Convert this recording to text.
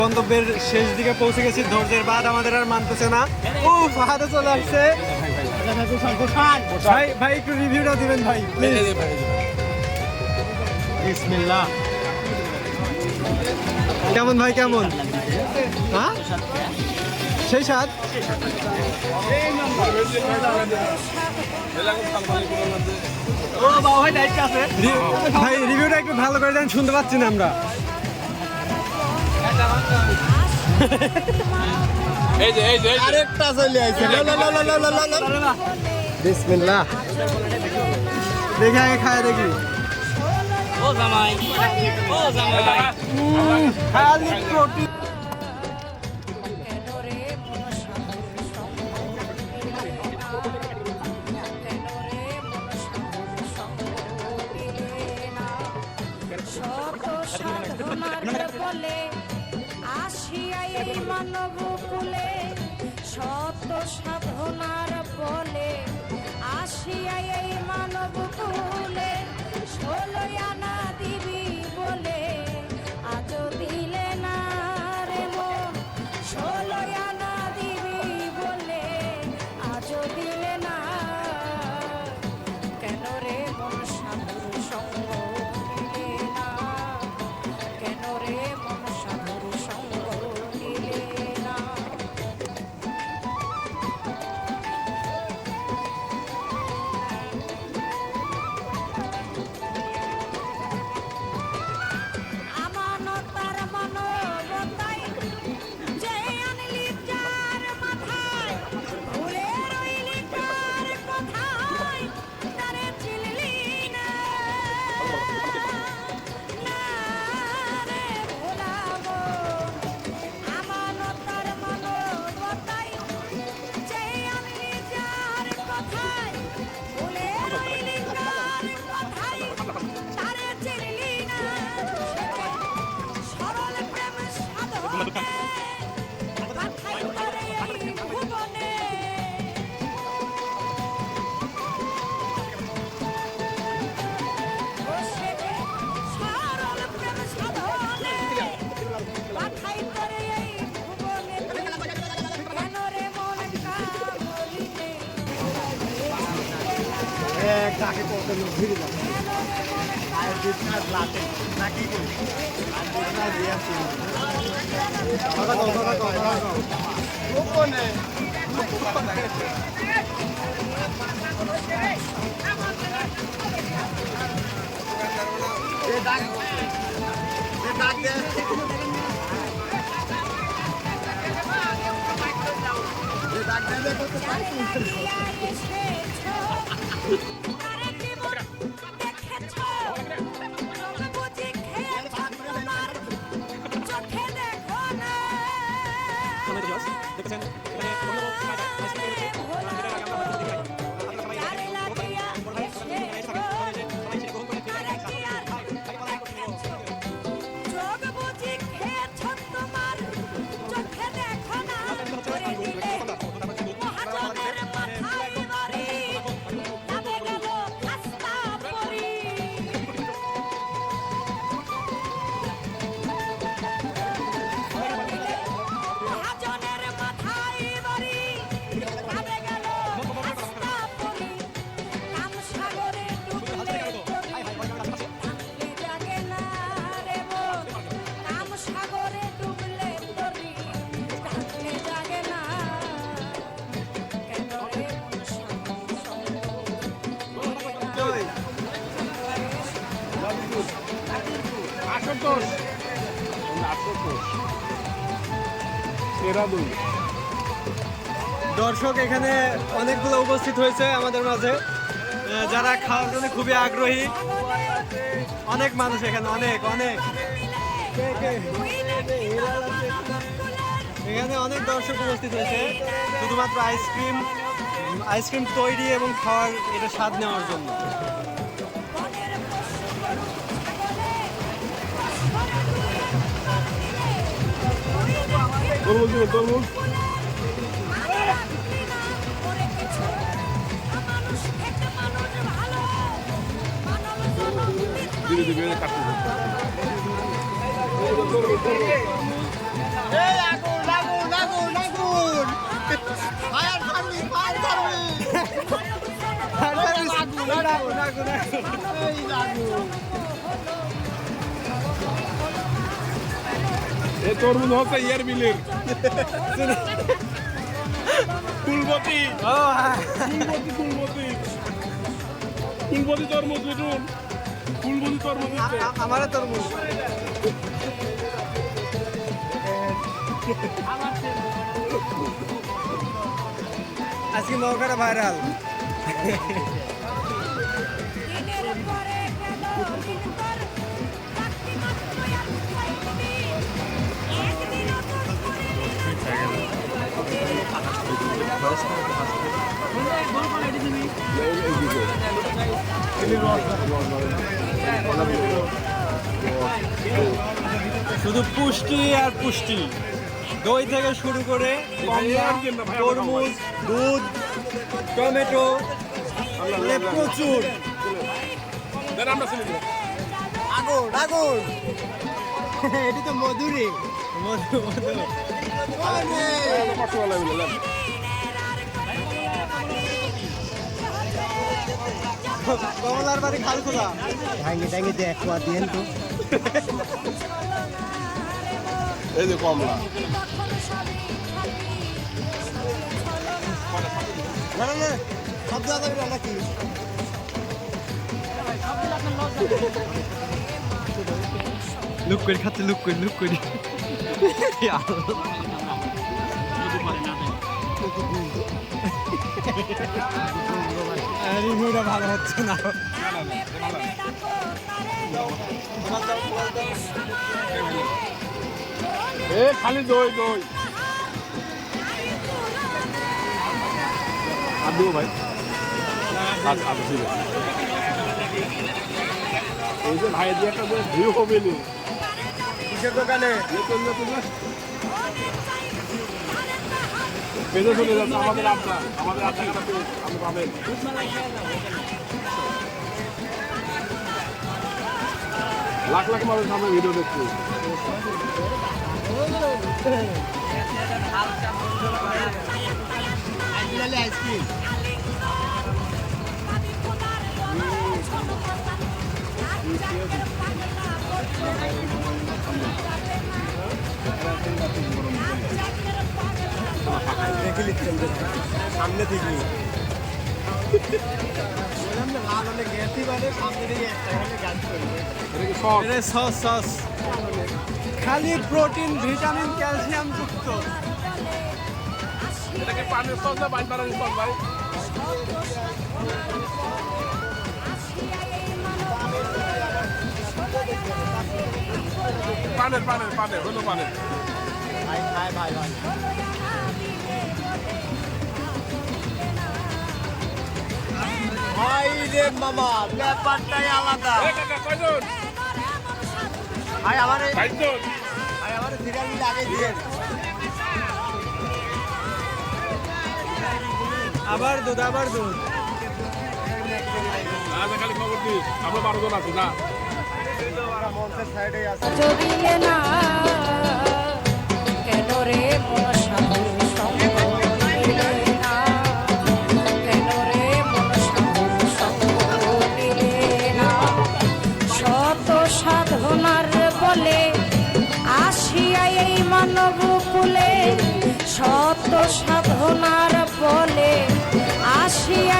গন্তব্যের শেষ দিকে পৌঁছে গেছি। ধৈর্যের বাদ আমাদের আর মানতেছে না। হাতে চলে আসছে ভাই। ভাই একটু রিভিউটা দিবেন ভাই প্লিজ। বিসমিল্লাহ। কেমন ভাই কেমন? হ্যাঁ সেই স্বাদ। ভাই রিভিউটা একটু ভালো করে দেন, শুনতে পাচ্ছি না আমরা। আরেকটা চলে আইছে। বিসমিল্লাহ। দেখি আগে খায় দেখি। ও জামাই, ও জামাই, খালি প্রোটিন। মানব কুলে শত সাধনার বলে আসিয়াই এই মানব কুলে 16 আনা দিবি বলে আজ দিলে না রে মন। 16 আনা দিবি বলে আজ দিলে না। কেন রে মন সাধুর সঙ্গ নিলে না? কেন রে মন সাধুর সঙ্গ নিলে না? আমানতার মানবতায় যে আনলি যার মাথায় ঘুরে রইলি কার কথায় তারে চিনলি না। না রে ভোলা মন। আমানতার মানবতায় যে আনলি যার কথায় ঘুরে রইলি কার কথায় তারে চিনলি না। সরল প্রেম সাধনে কথাই করে এই ভুবনে। সরল প্রেম সাধনে কথাই করে এই ভুবনে। কেন রে মন কামলিনে কাকে কত লোক ভিড়ে যাবে আর বিজনেস লাটে নাকি কই আর বিজনেস দিয়াছি কোনে এ ডাক দে ডাক দে কত পাইছি। দর্শক এখানে অনেকগুলো উপস্থিত হয়েছে আমাদের মাঝে, যারা খাওয়ার জন্য খুবই আগ্রহী। অনেক মানুষ এখানে, অনেক অনেক এখানে অনেক দর্শক উপস্থিত হয়েছে শুধুমাত্র আইসক্রিম তৈরি এবং খাওয়ার এটা স্বাদ নেওয়ার জন্য। ধীরে ধীরে কাটতে এই তরমুজ হচ্ছে ইয়ার বিলের ফুলবতী ও হ্যাঁ। ফুলবতী তরমুজ বুঝুন ফুলবতী তরমুজ হচ্ছে আমারও তরমুজ। আজকে মৌকাটা ভাইরাল। দিনের পরে গেল দিন পর রাত্রি মাত্র আর কোথায় তুমি একদিনও তোর করে শুধু পুষ্টি আর পুষ্টি, দই থেকে শুরু করে কমলা, তরমুজ, দুধ, টমেটো, এগুলো প্রচুর। আমরা শুনে আগুন আগুন, এটি তো মধুরে মধু মধু। কমলার বাড়ি খাল খোলা ভাঙে টাঙে দেখ দিয়েন তো। এই যে কমলা না না না, সব দেওয়া যাবে না নাকি? লুক করে খাচ্ছে, লুক করে রিভিউটা ভালো হচ্ছে না। এ খালি দই দই আর দেবো ভাই আচ্ছা আচ্ছা ঠিক আছে এই যে ভাই দিয়ে একটা ভিউ হবে নি কিসের দোকানে? পেজে চলে যাচ্ছে আমাদের আপনার একটা পেজ আপনি পাবেন লাখ লাখ মানুষ সামনে ভিডিও দেখছি আইসক্রিম সামনে থেকে সস সস খালি প্রোটিন ভিটামিন ক্যালসিয়াম যুক্ত। এটাকে পানের সস না বাইন বানানোর সস ভাই পানের হলো পানের ভাই রে মামা, ব্যাপারটাই আলাদা। কয়জন ভাই আমার বাইজন সিরিয়াল মিলে আগে দিয়ে আবার দুধ আচ্ছা খালি খবর দিস আমরা 12 জন আছি না জড়িয়ে না কেন রে মন সাধুর সঙ্গ নিলে না কেন রে মন সাধুর সঙ্গ নিলে না শত সাধনার বলে আসিয়া এই মানব কুলে শত সাধনার বলে আসিয়া